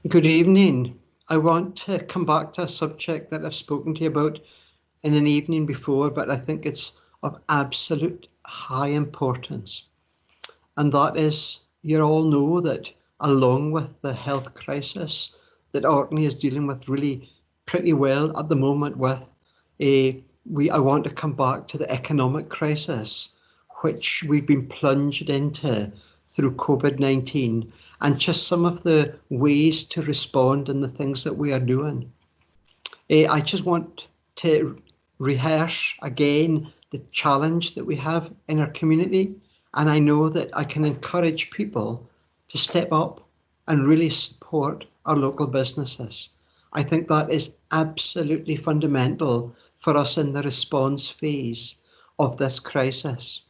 Good evening. I want to come back to a subject that I've spoken to you about in an evening before, but I think it's of absolute high importance. And that is, you all know that along with the health crisis that Orkney is dealing with really pretty well at the moment with, I want to come back to the economic crisis, which we've been plunged into through COVID-19, and just some of the ways to respond and the things that we are doing. I just want to rehearse again the challenge that we have in our community, and I know that I can encourage people to step up and really support our local businesses. I think that is absolutely fundamental for us in the response phase of this crisis.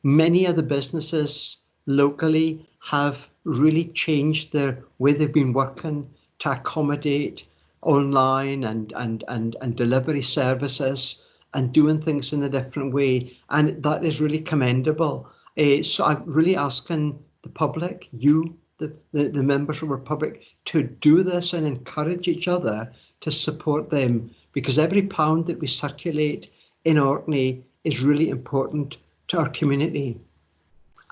Many of the businesses locally have really changed the way they've been working to accommodate online and delivery services and doing things in a different way. And that is really commendable. So I'm really asking the public, you, the members of our public, to do this and encourage each other to support them, because every pound that we circulate in Orkney is really important to our community.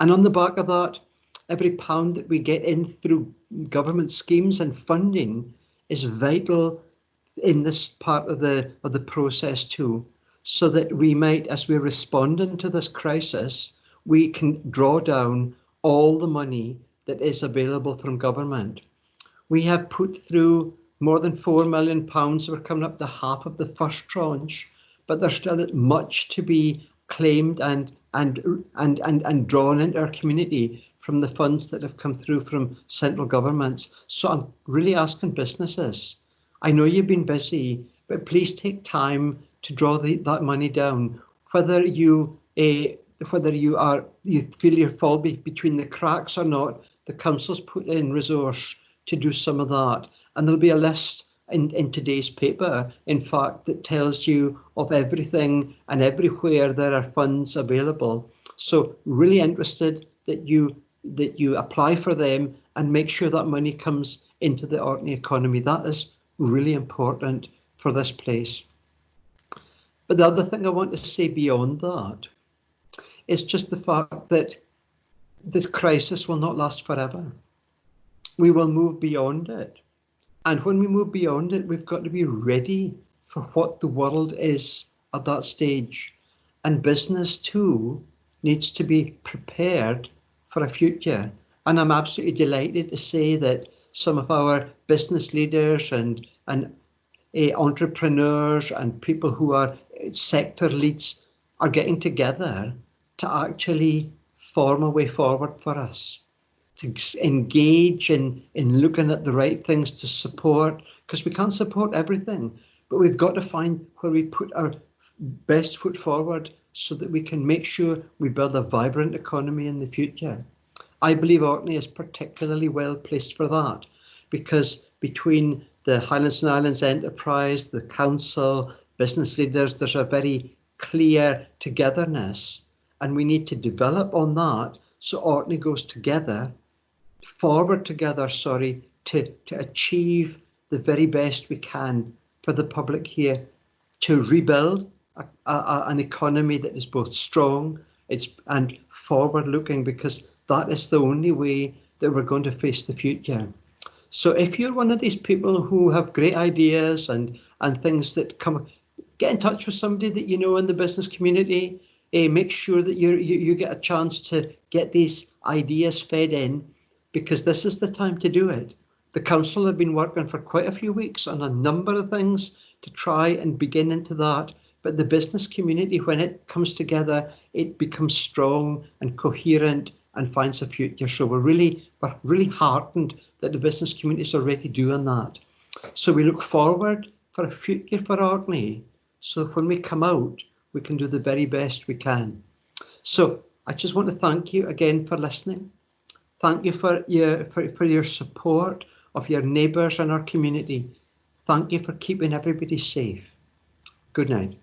And on the back of that, every pound that we get in through government schemes and funding is vital in this part of the process too, so that we might, as we're responding to this crisis, we can draw down all the money that is available from government. We have put through more than £4 million. We're coming up to half of the first tranche, but there's still much to be claimed and drawn into our community from the funds that have come through from central governments. So I'm really asking businesses, I know you've been busy, but please take time to draw that money down. Whether you feel you fall between the cracks or not, the council's put in resource to do some of that. And there'll be a list in today's paper, in fact, that tells you of everything and everywhere there are funds available. So really interested that you apply for them and make sure that money comes into the Orkney economy. That is really important for this place. But the other thing I want to say beyond that is just the fact that this crisis will not last forever. We will move beyond it. And when we move beyond it, we've got to be ready for what the world is at that stage. And business too needs to be prepared for a future. And I'm absolutely delighted to say that some of our business leaders and entrepreneurs and people who are sector leads are getting together to actually form a way forward for us, to engage in looking at the right things to support, because we can't support everything, but we've got to find where we put our best foot forward so that we can make sure we build a vibrant economy in the future. I believe Orkney is particularly well placed for that, because between the Highlands and Islands Enterprise, the council, business leaders, there's a very clear togetherness, and we need to develop on that so Orkney goes forward together, to achieve the very best we can for the public here, to rebuild an economy that is both strong and forward looking, because that is the only way that we're going to face the future. So if you're one of these people who have great ideas and things that come, get in touch with somebody that you know in the business community. Make sure that you get a chance to get these ideas fed in, because this is the time to do it. The council have been working for quite a few weeks on a number of things to try and begin into that. But the business community, when it comes together, it becomes strong and coherent and finds a future. So we're really heartened that the business community is already doing that. So we look forward for a future for Orkney, so when we come out, we can do the very best we can. So I just want to thank you again for listening. Thank you for your support of your neighbours and our community. Thank you for keeping everybody safe. Good night.